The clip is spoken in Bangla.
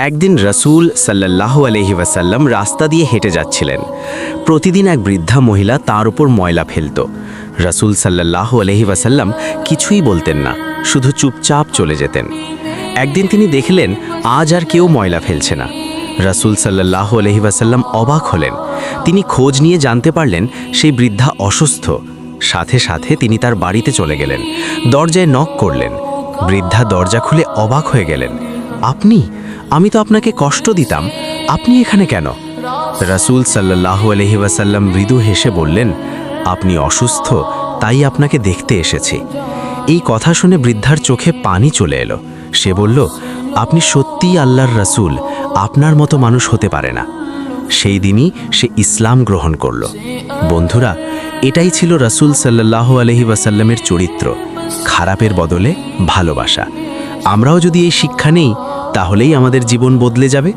একদিন রাসূল সাল্লাল্লাহু আলাইহি ওয়াসাল্লাম রাস্তা দিয়ে হেঁটে যাচ্ছিলেন। প্রতিদিন এক বৃদ্ধা মহিলা তার উপর ময়লা ফেলত। রাসূল সাল্লাল্লাহু আলাইহি ওয়াসাল্লাম কিছুই বলতেন না, শুধু চুপচাপ চলে যেতেন। একদিন তিনি দেখলেন আজ আর কেউ ময়লা ফেলছে না। রাসূল সাল্লাল্লাহু আলাইহি ওয়াসাল্লাম অবাক হলেন। তিনি খোঁজ নিয়ে জানতে পারলেন সেই বৃদ্ধা অসুস্থ। সাথে সাথে তিনি তার বাড়িতে চলে গেলেন, দরজায় নক করলেন। বৃদ্ধা দরজা খুলে অবাক হয়ে গেলেন। আপনি? আমি তো আপনাকে কষ্ট দিতাম, আপনি এখানে কেন? রাসূল সাল্লাল্লাহু আলাইহি ওয়াসাল্লাম মৃদু হেসে বললেন, আপনি অসুস্থ, তাই আপনাকে দেখতে এসেছি। এই কথা শুনে বৃদ্ধার চোখে পানি চলে এলো। সে বলল, আপনি সত্যিই আল্লাহর রাসূল, আপনার মতো মানুষ হতে পারে না। সেই দিনই সে ইসলাম গ্রহণ করল। বন্ধুরা, এটাই ছিল রাসূল সাল্লাল্লাহু আলাইহি ওয়াসাল্লামের চরিত্র, খারাপের বদলে ভালোবাসা। আমরাও যদি এই শিক্ষা নেই, তাহলেই আমাদের জীবন বদলে যাবে।